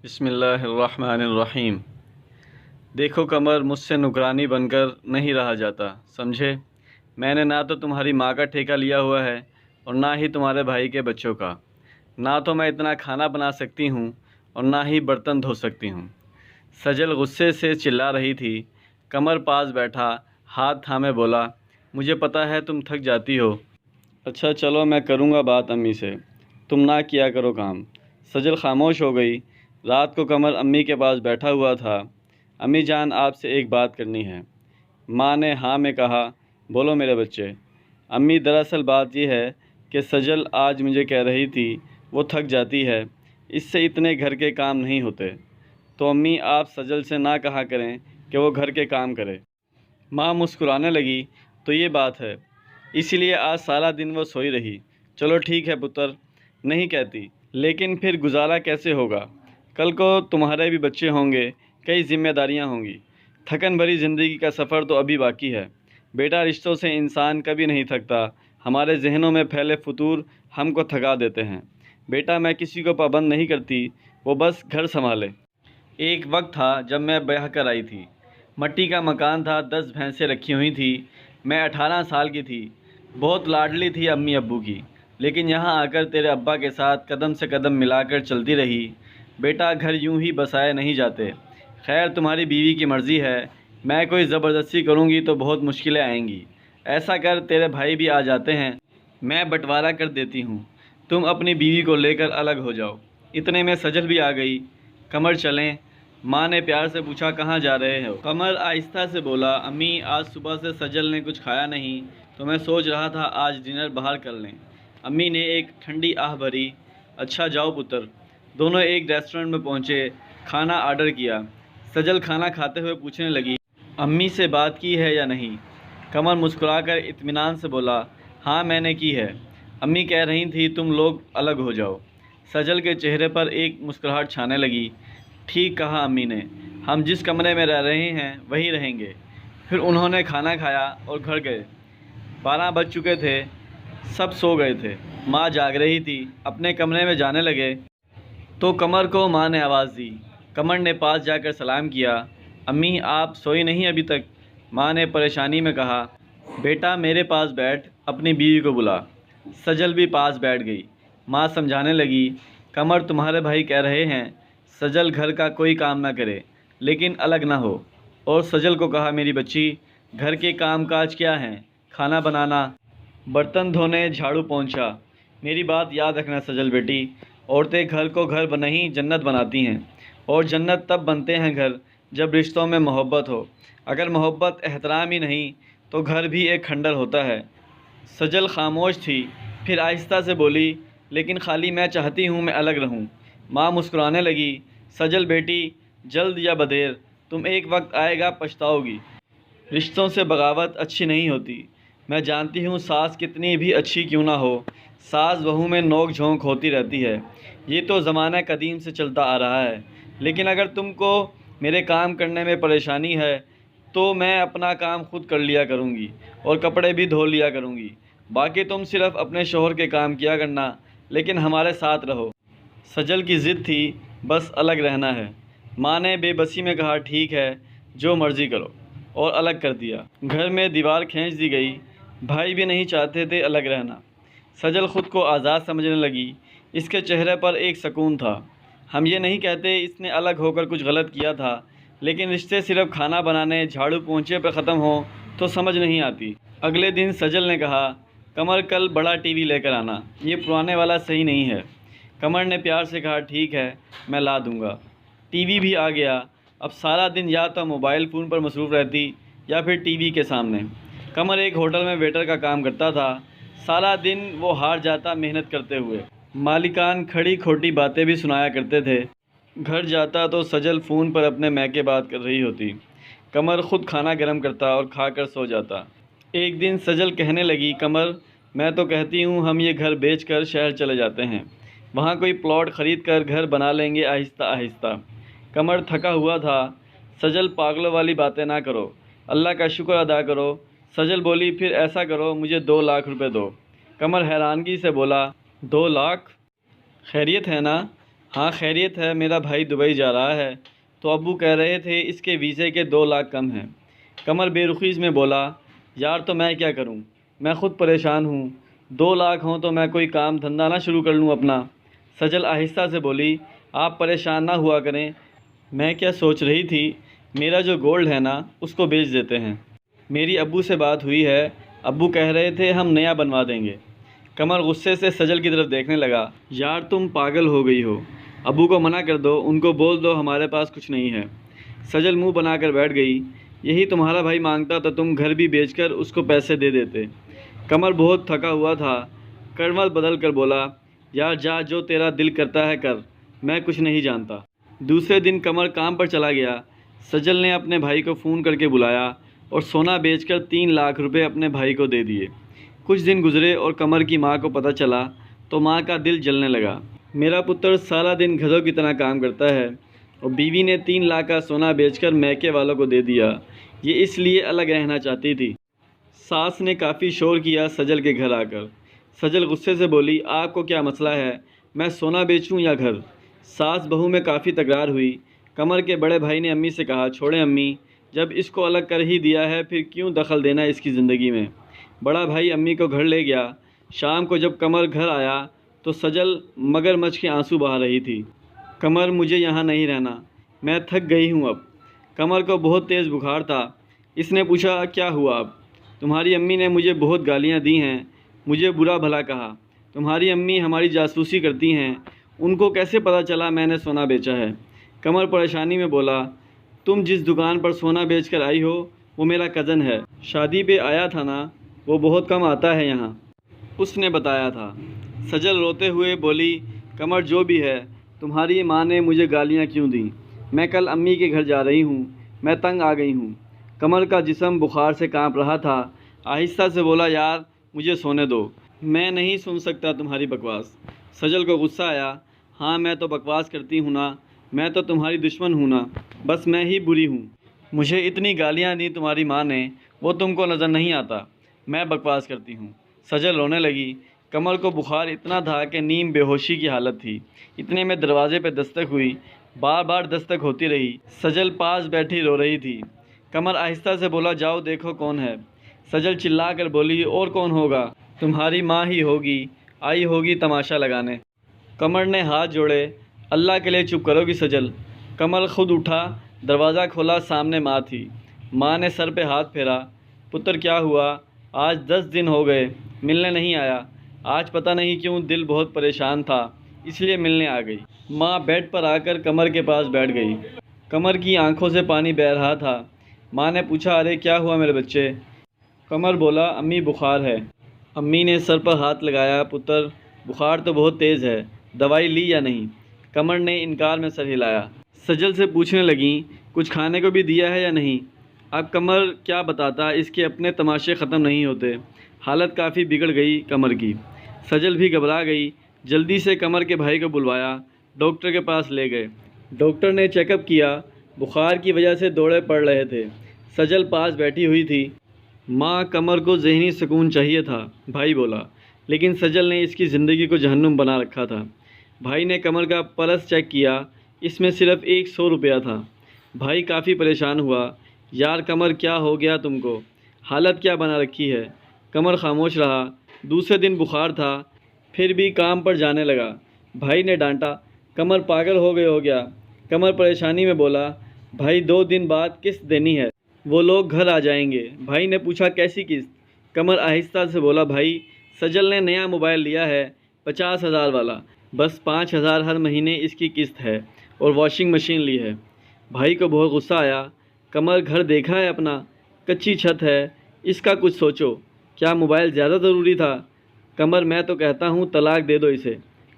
بسم اللہ الرحمن الرحیم۔ دیکھو قمر، مجھ سے نگرانی بن کر نہیں رہا جاتا، سمجھے؟ میں نے نہ تو تمہاری ماں کا ٹھیکہ لیا ہوا ہے اور نہ ہی تمہارے بھائی کے بچوں کا۔ نہ تو میں اتنا کھانا بنا سکتی ہوں اور نہ ہی برتن دھو سکتی ہوں۔ سجل غصے سے چلا رہی تھی۔ قمر پاس بیٹھا ہاتھ تھامے بولا، مجھے پتہ ہے تم تھک جاتی ہو۔ اچھا چلو میں کروں گا بات امی سے، تم نہ کیا کرو کام۔ سجل خاموش ہو گئی۔ رات کو قمر امی کے پاس بیٹھا ہوا تھا۔ امی جان، آپ سے ایک بات کرنی ہے۔ ماں نے ہاں میں کہا، بولو میرے بچے۔ امی، دراصل بات یہ ہے کہ سجل آج مجھے کہہ رہی تھی وہ تھک جاتی ہے، اس سے اتنے گھر کے کام نہیں ہوتے، تو امی آپ سجل سے نہ کہا کریں کہ وہ گھر کے کام کرے۔ ماں مسکرانے لگی، تو یہ بات ہے، اسی لیے آج سارا دن وہ سوئی رہی۔ چلو ٹھیک ہے پتر، نہیں کہتی، لیکن پھر گزارا کیسے ہوگا؟ کل کو تمہارے بھی بچے ہوں گے، کئی ذمہ داریاں ہوں گی۔ تھکن بھری زندگی کا سفر تو ابھی باقی ہے۔ بیٹا، رشتوں سے انسان کبھی نہیں تھکتا، ہمارے ذہنوں میں پھیلے فطور ہم کو تھکا دیتے ہیں۔ بیٹا، میں کسی کو پابند نہیں کرتی، وہ بس گھر سنبھالے۔ ایک وقت تھا جب میں بیاہ کر آئی تھی، مٹی کا مکان تھا، 10 بھینسیں رکھی ہوئی تھیں، میں 18 سال کی تھی، بہت لاڈلی تھی امی ابو کی، لیکن یہاں آ کر تیرے ابا کے ساتھ قدم سے قدم ملا کر چلتی رہی۔ بیٹا، گھر یوں ہی بسائے نہیں جاتے۔ خیر، تمہاری بیوی کی مرضی ہے، میں کوئی زبردستی کروں گی تو بہت مشکلیں آئیں گی۔ ایسا کر، تیرے بھائی بھی آ جاتے ہیں، میں بٹوارا کر دیتی ہوں، تم اپنی بیوی کو لے کر الگ ہو جاؤ۔ اتنے میں سجل بھی آ گئی۔ قمر چلیں؟ ماں نے پیار سے پوچھا، کہاں جا رہے ہو؟ قمر آہستہ سے بولا، امی آج صبح سے سجل نے کچھ کھایا نہیں، تو میں سوچ رہا تھا آج ڈنر باہر کر لیں۔ امی نے ایک ٹھنڈی آہ بھری۔ اچھا جاؤ پتر۔ دونوں ایک ریسٹورنٹ میں پہنچے، کھانا آرڈر کیا۔ سجل کھانا کھاتے ہوئے پوچھنے لگی، امی سے بات کی ہے یا نہیں؟ قمر مسکرا کر اطمینان سے بولا، ہاں میں نے کی ہے، امی کہہ رہی تھی تم لوگ الگ ہو جاؤ۔ سجل کے چہرے پر ایک مسکراہٹ چھانے لگی۔ ٹھیک کہا امی نے، ہم جس کمرے میں رہ رہے ہیں وہی رہیں گے۔ پھر انہوں نے کھانا کھایا اور گھر گئے۔ 12 بج چکے تھے، سب سو گئے تھے، ماں جاگ رہی تھی۔ اپنے کمرے میں جانے لگے تو قمر کو ماں نے آواز دی۔ قمر نے پاس جا کر سلام کیا، امی آپ سوئی نہیں ابھی تک؟ ماں نے پریشانی میں کہا، بیٹا میرے پاس بیٹھ، اپنی بیوی کو بلا۔ سجل بھی پاس بیٹھ گئی۔ ماں سمجھانے لگی، قمر تمہارے بھائی کہہ رہے ہیں سجل گھر کا کوئی کام نہ کرے، لیکن الگ نہ ہو۔ اور سجل کو کہا، میری بچی، گھر کے کام کاج کیا ہیں؟ کھانا بنانا، برتن دھونے، جھاڑو پونچھا۔ میری بات یاد رکھنا سجل بیٹی، عورتیں گھر کو گھر نہیں جنت بناتی ہیں، اور جنت تب بنتے ہیں گھر جب رشتوں میں محبت ہو۔ اگر محبت، احترام ہی نہیں تو گھر بھی ایک کھنڈر ہوتا ہے۔ سجل خاموش تھی، پھر آہستہ سے بولی، لیکن خالی میں چاہتی ہوں میں الگ رہوں۔ ماں مسکرانے لگی، سجل بیٹی، جلد یا بدیر، تم ایک وقت آئے گا پچھتاؤ گی۔ رشتوں سے بغاوت اچھی نہیں ہوتی۔ میں جانتی ہوں ساس کتنی بھی اچھی کیوں نہ ہو، ساس بہو میں نوک جھونک ہوتی رہتی ہے، یہ تو زمانہ قدیم سے چلتا آ رہا ہے۔ لیکن اگر تم کو میرے کام کرنے میں پریشانی ہے تو میں اپنا کام خود کر لیا کروں گی اور کپڑے بھی دھو لیا کروں گی، باقی تم صرف اپنے شوہر کے کام کیا کرنا، لیکن ہمارے ساتھ رہو۔ سجل کی ضد تھی، بس الگ رہنا ہے۔ ماں نے بے بسی میں کہا، ٹھیک ہے جو مرضی کرو، اور الگ کر دیا۔ گھر میں دیوار کھینچ دی گئی۔ بھائی بھی نہیں چاہتے تھے الگ رہنا۔ سجل خود کو آزاد سمجھنے لگی، اس کے چہرے پر ایک سکون تھا۔ ہم یہ نہیں کہتے اس نے الگ ہو کر کچھ غلط کیا تھا، لیکن رشتے صرف کھانا بنانے، جھاڑو پونچھے پر ختم ہوں تو سمجھ نہیں آتی۔ اگلے دن سجل نے کہا، قمر کل بڑا ٹی وی لے کر آنا، یہ پرانے والا صحیح نہیں ہے۔ قمر نے پیار سے کہا، ٹھیک ہے میں لا دوں گا۔ ٹی وی بھی آ گیا۔ اب سارا دن یا تو موبائل فون پر مصروف رہتی یا پھر ٹی وی کے سامنے۔ قمر ایک ہوٹل میں ویٹر کا کام کرتا تھا، سارا دن وہ ہار جاتا محنت کرتے ہوئے۔ مالکان کھڑی کھوٹی باتیں بھی سنایا کرتے تھے۔ گھر جاتا تو سجل فون پر اپنے میکے بات کر رہی ہوتی، قمر خود کھانا گرم کرتا اور کھا کر سو جاتا۔ ایک دن سجل کہنے لگی، قمر میں تو کہتی ہوں ہم یہ گھر بیچ کر شہر چلے جاتے ہیں، وہاں کوئی پلاٹ خرید کر گھر بنا لیں گے آہستہ آہستہ۔ قمر تھکا ہوا تھا، سجل پاگلوں والی باتیں نہ کرو، اللہ کا شکر ادا کرو۔ سجل بولی، پھر ایسا کرو مجھے 2 لاکھ روپے دو۔ قمر حیرانگی سے بولا، 2 لاکھ؟ خیریت ہے نا؟ ہاں خیریت ہے، میرا بھائی دبئی جا رہا ہے تو ابو کہہ رہے تھے اس کے ویزے کے 2 لاکھ کم ہیں۔ قمر بے رخیز میں بولا، یار تو میں کیا کروں، میں خود پریشان ہوں، 2 لاکھ ہوں تو میں کوئی کام دھندا نہ شروع کر لوں اپنا۔ سجل آہستہ سے بولی، آپ پریشان نہ ہوا کریں، میں کیا سوچ رہی تھی، میرا جو گولڈ ہے نا اس کو بیچ دیتے ہیں، میری ابو سے بات ہوئی ہے، ابو کہہ رہے تھے ہم نیا بنوا دیں گے۔ قمر غصے سے سجل کی طرف دیکھنے لگا، یار تم پاگل ہو گئی ہو، ابو کو منع کر دو، ان کو بول دو ہمارے پاس کچھ نہیں ہے۔ سجل منہ بنا کر بیٹھ گئی، یہی تمہارا بھائی مانگتا تو تم گھر بھی بیچ کر اس کو پیسے دے دیتے۔ قمر بہت تھکا ہوا تھا، کڑوت بدل کر بولا، یار جا جو تیرا دل کرتا ہے کر، میں کچھ نہیں جانتا۔ دوسرے دن قمر کام پر چلا گیا۔ سجل نے اپنے بھائی کو فون کر کے بلایا اور سونا بیچ کر 3 لاکھ روپے اپنے بھائی کو دے دیے۔ کچھ دن گزرے اور قمر کی ماں کو پتہ چلا تو ماں کا دل جلنے لگا۔ میرا پتر سارا دن گدھوں کی طرح کام کرتا ہے اور بیوی نے 3 لاکھ کا سونا بیچ کر میکے والوں کو دے دیا، یہ اس لیے الگ رہنا چاہتی تھی۔ ساس نے کافی شور کیا سجل کے گھر آ کر۔ سجل غصے سے بولی، آپ کو کیا مسئلہ ہے، میں سونا بیچوں یا گھر؟ ساس بہو میں کافی تکرار ہوئی۔ قمر کے بڑے بھائی نے امی سے کہا، چھوڑیں امی، جب اس کو الگ کر ہی دیا ہے پھر کیوں دخل دینا اس کی زندگی میں۔ بڑا بھائی امی کو گھر لے گیا۔ شام کو جب قمر گھر آیا تو سجل مگر مچھ کے آنسو بہا رہی تھی۔ قمر مجھے یہاں نہیں رہنا، میں تھک گئی ہوں اب۔ قمر کو بہت تیز بخار تھا۔ اس نے پوچھا، کیا ہوا اب؟ تمہاری امی نے مجھے بہت گالیاں دی ہیں، مجھے برا بھلا کہا، تمہاری امی ہماری جاسوسی کرتی ہیں، ان کو کیسے پتہ چلا میں نے سونا بیچا ہے؟ قمر پریشانی میں بولا، تم جس دکان پر سونا بیچ کر آئی ہو وہ میرا کزن ہے، شادی پہ آیا تھا نا، وہ بہت کم آتا ہے یہاں، اس نے بتایا تھا۔ سجل روتے ہوئے بولی، قمر جو بھی ہے، تمہاری ماں نے مجھے گالیاں کیوں دیں؟ میں کل امی کے گھر جا رہی ہوں، میں تنگ آ گئی ہوں۔ قمر کا جسم بخار سے کانپ رہا تھا، آہستہ سے بولا، یار مجھے سونے دو، میں نہیں سن سکتا تمہاری بکواس۔ سجل کو غصہ آیا، ہاں میں تو بکواس کرتی ہوں نا، میں تو تمہاری دشمن ہوں نا، بس میں ہی بری ہوں، مجھے اتنی گالیاں دی تمہاری ماں نے، وہ تم کو نظر نہیں آتا، میں بکواس کرتی ہوں۔ سجل رونے لگی۔ قمر کو بخار اتنا تھا کہ نیم بے ہوشی کی حالت تھی۔ اتنے میں دروازے پہ دستک ہوئی، بار بار دستک ہوتی رہی۔ سجل پاس بیٹھی رو رہی تھی۔ قمر آہستہ سے بولا، جاؤ دیکھو کون ہے۔ سجل چلا کر بولی، اور کون ہوگا، تمہاری ماں ہی ہوگی، آئی ہوگی تماشا لگانے۔ قمر نے ہاتھ جوڑے، اللہ کے لیے چپ کرو گی سجل۔ قمر خود اٹھا، دروازہ کھولا، سامنے ماں تھی۔ ماں نے سر پہ ہاتھ پھیرا، پتر کیا ہوا، آج 10 دن ہو گئے ملنے نہیں آیا، آج پتہ نہیں کیوں دل بہت پریشان تھا اس لیے ملنے آ گئی۔ ماں بیڈ پر آ کر قمر کے پاس بیٹھ گئی۔ قمر کی آنکھوں سے پانی بہہ رہا تھا۔ ماں نے پوچھا، ارے کیا ہوا میرے بچے؟ قمر بولا، امی بخار ہے۔ امی نے سر پر ہاتھ لگایا، پتر بخار تو بہت تیز ہے، دوائی لی یا نہیں؟ قمر نے انکار میں سر ہلایا۔ سجل سے پوچھنے لگیں، کچھ کھانے کو بھی دیا ہے یا نہیں؟ اب قمر کیا بتاتا، اس کے اپنے تماشے ختم نہیں ہوتے۔ حالت کافی بگڑ گئی قمر کی۔ سجل بھی گھبرا گئی۔ جلدی سے قمر کے بھائی کو بلوایا، ڈاکٹر کے پاس لے گئے۔ ڈاکٹر نے چیک اپ کیا، بخار کی وجہ سے دوڑے پڑ رہے تھے۔ سجل پاس بیٹھی ہوئی تھی۔ ماں، قمر کو ذہنی سکون چاہیے تھا، بھائی بولا، لیکن سجل نے اس کی زندگی کو جہنم بنا رکھا تھا۔ بھائی نے قمر کا پلس چیک کیا، اس میں صرف 100 روپیہ تھا۔ بھائی کافی پریشان ہوا، یار قمر کیا ہو گیا تم کو، حالت کیا بنا رکھی ہے؟ قمر خاموش رہا۔ دوسرے دن بخار تھا، پھر بھی کام پر جانے لگا۔ بھائی نے ڈانٹا، قمر پاگل ہو گئے ہو گیا؟ قمر پریشانی میں بولا، بھائی 2 دن بعد قسط دینی ہے، وہ لوگ گھر آ جائیں گے۔ بھائی نے پوچھا، کیسی قسط؟ قمر آہستہ سے بولا، بھائی سجل نے نیا موبائل لیا ہے، 50,000 والا، بس 5,000 ہر مہینے اس کی قسط ہے، اور واشنگ مشین لی ہے۔ بھائی کو بہت غصہ آیا، قمر گھر دیکھا ہے اپنا، کچی چھت ہے، اس کا کچھ سوچو، کیا موبائل زیادہ ضروری تھا؟ قمر میں تو کہتا ہوں طلاق دے دو اسے۔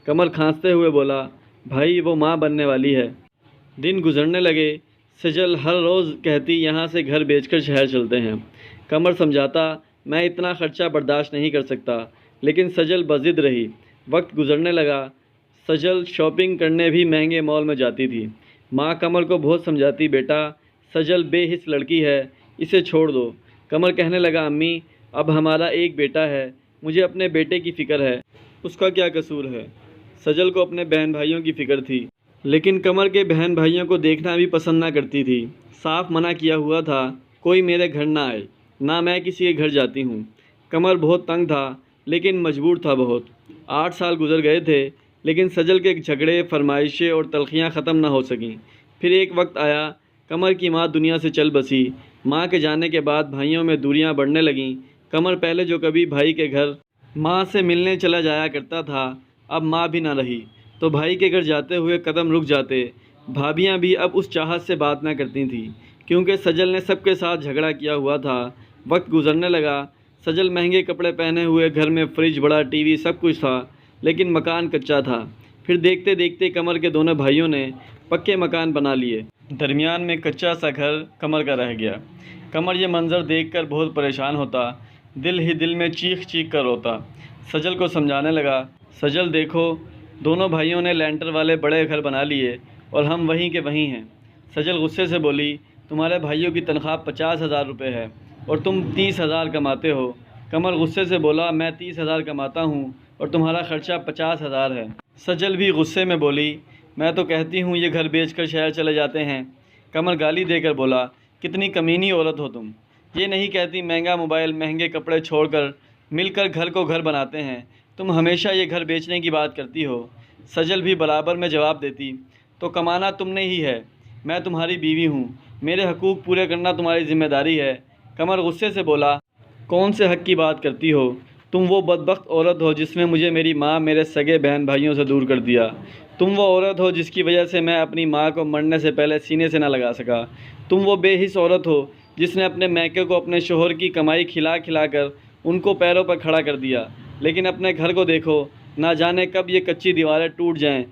قمر کھانستے ہوئے بولا، بھائی وہ ماں بننے والی ہے۔ دن گزرنے لگے۔ سجل ہر روز کہتی، یہاں سے گھر بیچ کر شہر چلتے ہیں۔ قمر سمجھاتا، میں اتنا خرچہ برداشت نہیں کر سکتا، لیکن سجل بضد رہی۔ وقت گزرنے لگا۔ سجل شاپنگ کرنے بھی مہنگے مال میں جاتی تھی۔ ماں قمر کو بہت سمجھاتی، بیٹا سجل بے حس لڑکی ہے، اسے چھوڑ دو۔ قمر کہنے لگا، امی اب ہمارا ایک بیٹا ہے، مجھے اپنے بیٹے کی فکر ہے، اس کا کیا قصور ہے؟ سجل کو اپنے بہن بھائیوں کی فکر تھی، لیکن قمر کے بہن بھائیوں کو دیکھنا بھی پسند نہ کرتی تھی۔ صاف منع کیا ہوا تھا، کوئی میرے گھر نہ آئے، نہ میں کسی کے گھر جاتی ہوں۔ قمر بہت تنگ تھا، لیکن مجبور تھا بہت۔ 8 سال گزر گئے تھے، لیکن سجل کے جھگڑے، فرمائشیں اور تلخیاں ختم نہ ہو سکیں۔ پھر ایک وقت آیا، قمر کی ماں دنیا سے چل بسی۔ ماں کے جانے کے بعد بھائیوں میں دوریاں بڑھنے لگیں۔ قمر پہلے جو کبھی بھائی کے گھر ماں سے ملنے چلا جایا کرتا تھا، اب ماں بھی نہ رہی تو بھائی کے گھر جاتے ہوئے قدم رک جاتے۔ بھابیاں بھی اب اس چاہت سے بات نہ کرتی تھیں، کیونکہ سجل نے سب کے ساتھ جھگڑا کیا ہوا تھا۔ وقت گزرنے لگا، سجل مہنگے کپڑے پہنے ہوئے، گھر میں فریج، بڑا ٹی وی، سب کچھ تھا، لیکن مکان کچا تھا۔ پھر دیکھتے دیکھتے قمر کے دونوں بھائیوں نے پکے مکان بنا لیے۔ درمیان میں کچا سا گھر قمر کا رہ گیا۔ قمر یہ منظر دیکھ کر بہت پریشان ہوتا، دل ہی دل میں چیخ چیخ کر روتا۔ سجل کو سمجھانے لگا، سجل دیکھو، دونوں بھائیوں نے لینٹر والے بڑے گھر بنا لیے اور ہم وہیں کے وہیں ہیں۔ سجل غصے سے بولی، تمہارے بھائیوں کی تنخواہ 50,000 روپے ہے اور تم 30,000 کماتے ہو۔ قمر غصے سے بولا، میں 30,000 کماتا ہوں اور تمہارا خرچہ 50,000 ہے۔ سجل بھی غصے میں بولی، میں تو کہتی ہوں یہ گھر بیچ کر شہر چلے جاتے ہیں۔ قمر گالی دے کر بولا، کتنی کمینی عورت ہو تم، یہ نہیں کہتی مہنگا موبائل، مہنگے کپڑے چھوڑ کر مل کر گھر کو گھر بناتے ہیں، تم ہمیشہ یہ گھر بیچنے کی بات کرتی ہو۔ سجل بھی برابر میں جواب دیتی، تو کمانا تم نے ہی ہے، میں تمہاری بیوی ہوں، میرے حقوق پورے کرنا تمہاری ذمہ داری ہے۔ قمر غصے سے بولا، کون سے حق کی بات کرتی ہو، تم وہ بدبخت عورت ہو جس نے مجھے میری ماں، میرے سگے بہن بھائیوں سے دور کر دیا۔ تم وہ عورت ہو جس کی وجہ سے میں اپنی ماں کو مرنے سے پہلے سینے سے نہ لگا سکا۔ تم وہ بے حس عورت ہو جس نے اپنے میکے کو اپنے شوہر کی کمائی کھلا کھلا کر ان کو پیروں پر کھڑا کر دیا، لیکن اپنے گھر کو دیکھو، نہ جانے کب یہ کچی دیواریں ٹوٹ جائیں۔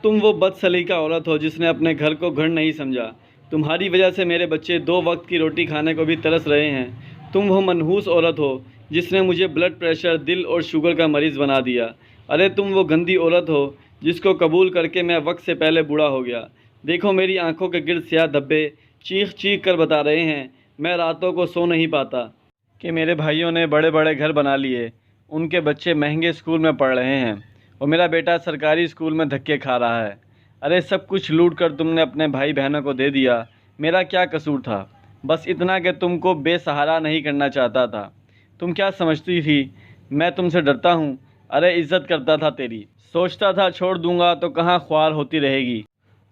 تم وہ بد سلیقہ عورت ہو جس نے اپنے گھر کو گھر نہیں سمجھا، تمہاری وجہ سے میرے بچے 2 وقت کی روٹی کھانے کو بھی ترس رہے ہیں۔ تم وہ منحوس عورت ہو جس نے مجھے بلڈ پریشر، دل اور شوگر کا مریض بنا دیا۔ ارے تم وہ گندی عورت ہو جس کو قبول کر کے میں وقت سے پہلے بوڑھا ہو گیا۔ دیکھو میری آنکھوں کے گرد سیاہ دھبے چیخ چیخ کر بتا رہے ہیں، میں راتوں کو سو نہیں پاتا کہ میرے بھائیوں نے بڑے بڑے گھر بنا لیے، ان کے بچے مہنگے اسکول میں پڑھ رہے ہیں اور میرا بیٹا سرکاری اسکول میں دھکے کھا رہا ہے۔ ارے سب کچھ لوٹ کر تم نے اپنے بھائی بہنوں کو دے دیا، میرا کیا قصور تھا؟ بس اتنا کہ تم کو بے سہارا نہیں کرنا چاہتا تھا۔ تم کیا سمجھتی تھی میں تم سے ڈرتا ہوں؟ ارے عزت کرتا تھا تیری، سوچتا تھا چھوڑ دوں گا تو کہاں خوار ہوتی رہے گی۔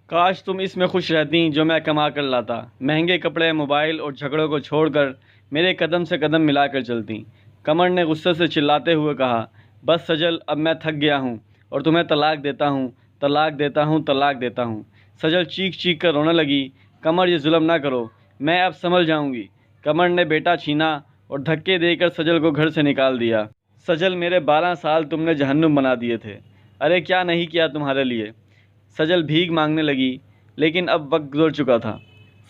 کاش تم اس میں خوش رہتی جو میں کما کر لاتا، مہنگے کپڑے، موبائل اور جھگڑوں کو چھوڑ کر میرے قدم سے قدم ملا کر چلتی۔ قمر نے غصے سے چلاتے ہوئے کہا، بس سجل، اب میں تھک گیا ہوں اور تمہیں طلاق دیتا ہوں، طلاق دیتا ہوں، طلاق دیتا ہوں۔ سجل چیخ چیخ کر رونے لگی، قمر یہ ظلم نہ کرو، میں اب سنبھل جاؤں گی۔ قمر نے بیٹا چھینا اور دھکے دے کر سجل کو گھر سے نکال دیا۔ سجل، میرے 12 سال تم نے جہنم بنا دیے تھے، ارے کیا نہیں کیا تمہارے لیے۔ سجل بھیک مانگنے لگی، لیکن اب وقت گزر چکا تھا۔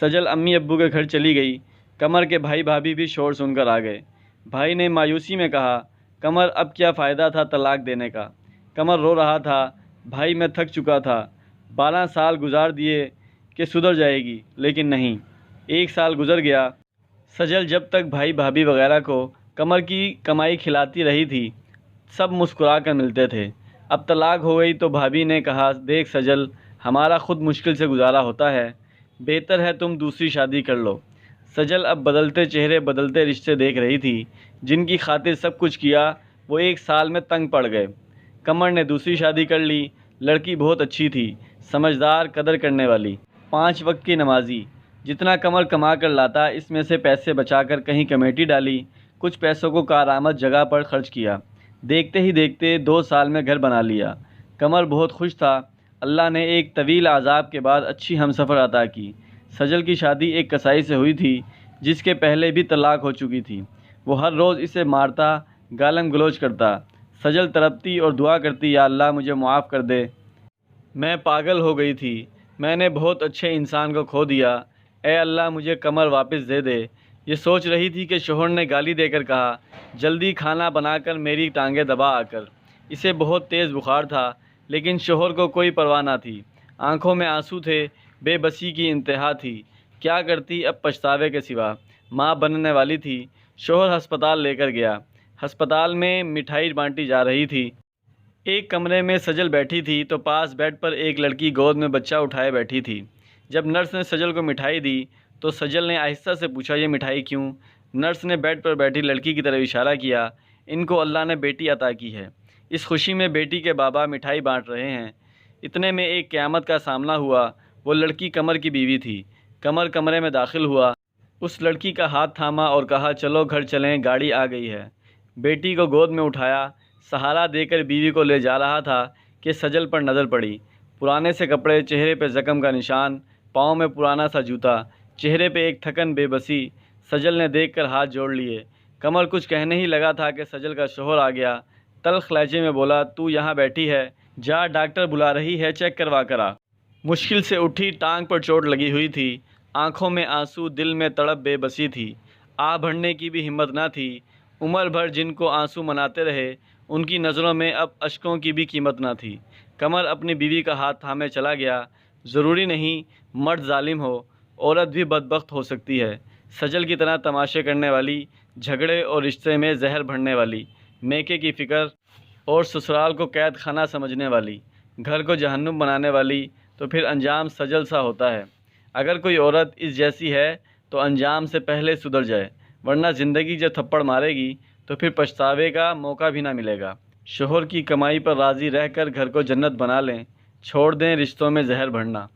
سجل امی ابو کے گھر چلی گئی۔ قمر کے بھائی بھابھی بھی شور سن کر آ گئے۔ بھائی نے مایوسی میں کہا، قمر اب کیا فائدہ تھا طلاق دینے کا؟ قمر رو رہا تھا، بھائی میں تھک چکا تھا، 12 سال گزار دیے کہ سدھر جائے گی، لیکن نہیں۔ 1 سال گزر گیا۔ سجل جب تک بھائی بھابھی وغیرہ کو قمر کی کمائی کھلاتی رہی تھی، سب مسکرا کر ملتے تھے۔ اب طلاق ہو گئی تو بھابھی نے کہا، دیکھ سجل، ہمارا خود مشکل سے گزارا ہوتا ہے، بہتر ہے تم دوسری شادی کر لو۔ سجل اب بدلتے چہرے، بدلتے رشتے دیکھ رہی تھی، جن کی خاطر سب کچھ کیا وہ 1 سال میں تنگ پڑ گئے۔ قمر نے دوسری شادی کر لی، لڑکی بہت اچھی تھی، سمجھدار، قدر کرنے والی، 5 وقت کی نمازی۔ جتنا قمر کما کر لاتا، اس میں سے پیسے بچا کر کہیں کمیٹی ڈالی، کچھ پیسوں کو کارآمد جگہ پر خرچ کیا۔ دیکھتے ہی دیکھتے 2 سال میں گھر بنا لیا۔ قمر بہت خوش تھا، اللہ نے ایک طویل عذاب کے بعد اچھی ہمسفر عطا کی۔ سجل کی شادی ایک کسائی سے ہوئی تھی جس کے پہلے بھی طلاق ہو چکی تھی۔ وہ ہر روز اسے مارتا، گالم گلوچ کرتا۔ سجل تڑپتی اور دعا کرتی، یا اللہ مجھے معاف کر دے، میں پاگل ہو گئی تھی، میں نے بہت اچھے انسان کو کھو دیا، اے اللہ مجھے قمر واپس دے دے۔ یہ سوچ رہی تھی کہ شوہر نے گالی دے کر کہا، جلدی کھانا بنا کر میری ٹانگیں دبا آ کر۔ اسے بہت تیز بخار تھا، لیکن شوہر کو کوئی پرواہ نہ تھی، آنکھوں میں آنسو تھے، بے بسی کی انتہا تھی۔ کیا کرتی اب پچھتاوے کے سوا؟ ماں بننے والی تھی۔ شوہر ہسپتال لے کر گیا۔ ہسپتال میں مٹھائی بانٹی جا رہی تھی۔ ایک کمرے میں سجل بیٹھی تھی تو پاس بیڈ پر ایک لڑکی گود میں بچہ اٹھائے بیٹھی تھی۔ جب نرس نے سجل کو مٹھائی دی تو سجل نے آہستہ سے پوچھا، یہ مٹھائی کیوں؟ نرس نے بیڈ پر بیٹھی لڑکی کی طرف اشارہ کیا، ان کو اللہ نے بیٹی عطا کی ہے، اس خوشی میں بیٹی کے بابا مٹھائی بانٹ رہے ہیں۔ اتنے میں ایک قیامت کا سامنا ہوا۔ وہ لڑکی قمر کی بیوی تھی۔ قمر کمرے میں داخل ہوا، اس لڑکی کا ہاتھ تھاما اور کہا، چلو گھر چلیں، گاڑی آ گئی ہے۔ بیٹی کو گود میں اٹھایا، سہارا دے کر بیوی کو لے جا رہا تھا کہ سجل پر نظر پڑی۔ پرانے سے کپڑے، چہرے پہ زخم کا نشان، پاؤں میں پرانا سا جوتا، چہرے پہ ایک تھکن، بے بسی۔ سجل نے دیکھ کر ہاتھ جوڑ لیے۔ قمر کچھ کہنے ہی لگا تھا کہ سجل کا شوہر آ گیا۔ تلخ لہجے میں بولا، تو یہاں بیٹھی ہے، جا ڈاکٹر بلا رہی ہے، چیک کروا کر آ۔ مشکل سے اٹھی، ٹانگ پر چوٹ لگی ہوئی تھی، آنکھوں میں آنسو، دل میں تڑپ، بے بسی تھی، آہ بھرنے کی بھی ہمت نہ تھی۔ عمر بھر جن کو آنسو مناتے رہے، ان کی نظروں میں اب اشکوں کی بھی قیمت نہ تھی۔ قمر اپنی بیوی کا ہاتھ تھامے چلا گیا۔ ضروری نہیں مرد ظالم ہو، عورت بھی بدبخت ہو سکتی ہے، سجل کی طرح تماشے کرنے والی، جھگڑے اور رشتے میں زہر بھرنے والی، میکے کی فکر اور سسرال کو قید خانہ سمجھنے والی، گھر کو جہنم بنانے والی، تو پھر انجام سجل سا ہوتا ہے۔ اگر کوئی عورت اس جیسی ہے تو انجام سے پہلے سدھر جائے، ورنہ زندگی جب تھپڑ مارے گی تو پھر پچھتاوے کا موقع بھی نہ ملے گا۔ شوہر کی کمائی پر راضی رہ کر گھر کو جنت بنا لیں، چھوڑ دیں رشتوں میں زہر بھرنا۔